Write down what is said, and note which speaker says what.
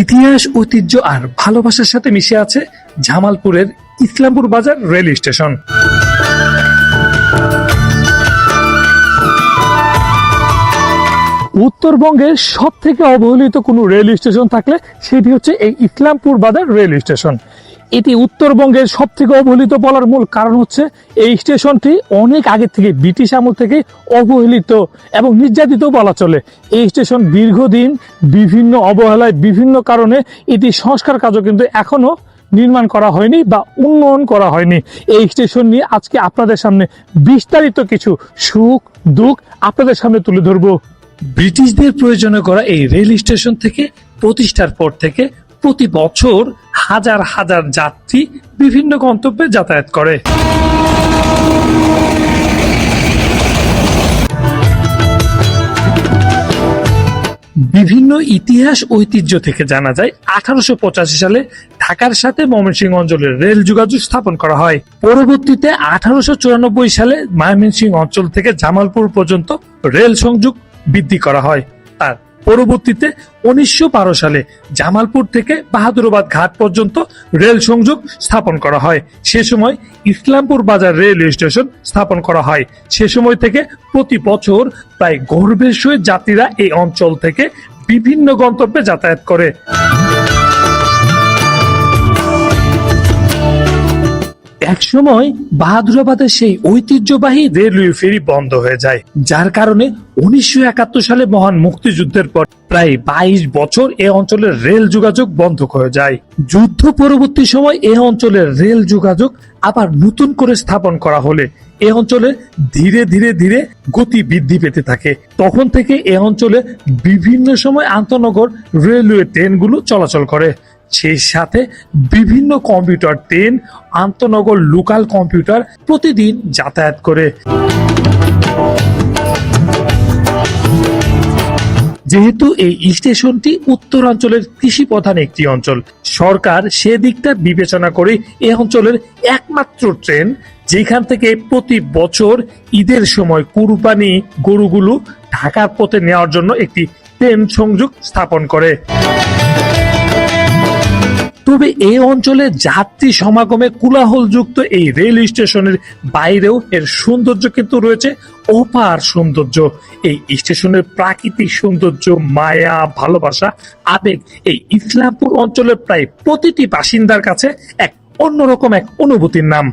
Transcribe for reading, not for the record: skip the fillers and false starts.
Speaker 1: ইতিহাস, ঐতিহ্য আর ভালোবাসার সাথে মিশে আছে জামালপুরের ইসলামপুর বাজার রেল স্টেশন। উত্তরবঙ্গের সব থেকে অবহেলিত কোনো রেল স্টেশন থাকলে সেটি হচ্ছে এই ইসলামপুর বাজার রেল স্টেশন। এটি উত্তরবঙ্গের সব থেকে অবহেলিত বলার মূল কারণ হচ্ছে এই স্টেশনটি অনেক আগে থেকে ব্রিটিশ আমল থেকে অবহেলিত এবং নির্যাতিত বলা চলে। এই স্টেশন দীর্ঘদিন বিভিন্ন অবহেলায় বিভিন্ন কারণে এটি সংস্কার কাজও কিন্তু এখনো নির্মাণ করা হয়নি বা উন্নয়ন করা হয়নি। এই স্টেশন নিয়ে আজকে আপনাদের সামনে বিস্তারিত কিছু সুখ দুঃখ আপনাদের সামনে তুলে ধরবো। ব্রিটিশদের প্রয়োজনে করা এই রেল স্টেশন থেকে প্রতিষ্ঠার পর থেকে প্রতি বছর হাজার হাজার যাত্রী বিভিন্ন গন্তব্যে যাতায়াত করে। বিভিন্ন ইতিহাস ঐতিহ্য থেকে জানা যায় 1885 সালে ঢাকার সাথে ময়মনসিংহ অঞ্চলের রেল যোগাযোগ স্থাপন করা হয়। পরবর্তীতে 1894 সালে ময়মনসিংহ অঞ্চল থেকে জামালপুর পর্যন্ত রেল সংযোগ বৃদ্ধি করা হয়। তার পরবর্তীতে 1912 সালে জামালপুর থেকে বাহাদুরাবাদ ঘাট পর্যন্ত রেল সংযোগ স্থাপন করা হয়। সে সময় ইসলামপুর বাজার রেল স্টেশন স্থাপন করা হয়। সে সময় থেকে প্রতি বছর প্রায় গর্বের সহিত যাত্রীরা এই অঞ্চল থেকে বিভিন্ন গন্তব্যে যাতায়াত করে। একসময় বাহাদুরাবাদের সেই ঐতিহ্যবাহী রেলওয়ে ফেরি বন্ধ হয়ে যায়, যার কারণে 1971 সালে মহান মুক্তিযুদ্ধের পর প্রায় 22 বছর এ অঞ্চলের রেল যোগাযোগ বন্ধ হয়ে যায়। যুদ্ধ পরবর্তী সময় এ অঞ্চলের রেল যোগাযোগ আবার নতুন করে স্থাপন করা হলে এ অঞ্চলে ধীরে ধীরে ধীরে গতি বৃদ্ধি পেতে থাকে। তখন থেকে এ অঞ্চলে বিভিন্ন সময় আন্তনগর রেলওয়ে ট্রেনগুলো চলাচল করে। সেই সাথে বিভিন্ন কম্পিউটার ট্রেন, আন্তনগর লোকাল কম্পিউটার প্রতিদিন যাতায়াত করে। যেহেতু এই স্টেশনটি উত্তরাঞ্চলের কৃষি প্রধান একটি অঞ্চল, সরকার সে দিকটা বিবেচনা করে এই অঞ্চলের একমাত্র ট্রেন যেখান থেকে প্রতি বছর ঈদের সময় কুরবানি গরুগুলো ঢাকার পথে নেওয়ার জন্য একটি ট্রেন সংযোগ স্থাপন করে। তবে এই অঞ্চলে যাত্রী সমাগমে কোলাহলযুক্ত এই রেল স্টেশনের বাইরেও এর সৌন্দর্য কিন্তু রয়েছে অপার সৌন্দর্য। এই স্টেশনের প্রাকৃতিক সৌন্দর্য, মায়া, ভালোবাসা, আবেগ এই ইসলামপুর অঞ্চলের প্রায় প্রতিটি বাসিন্দার কাছে এক অন্যরকম এক অনুভূতির নাম।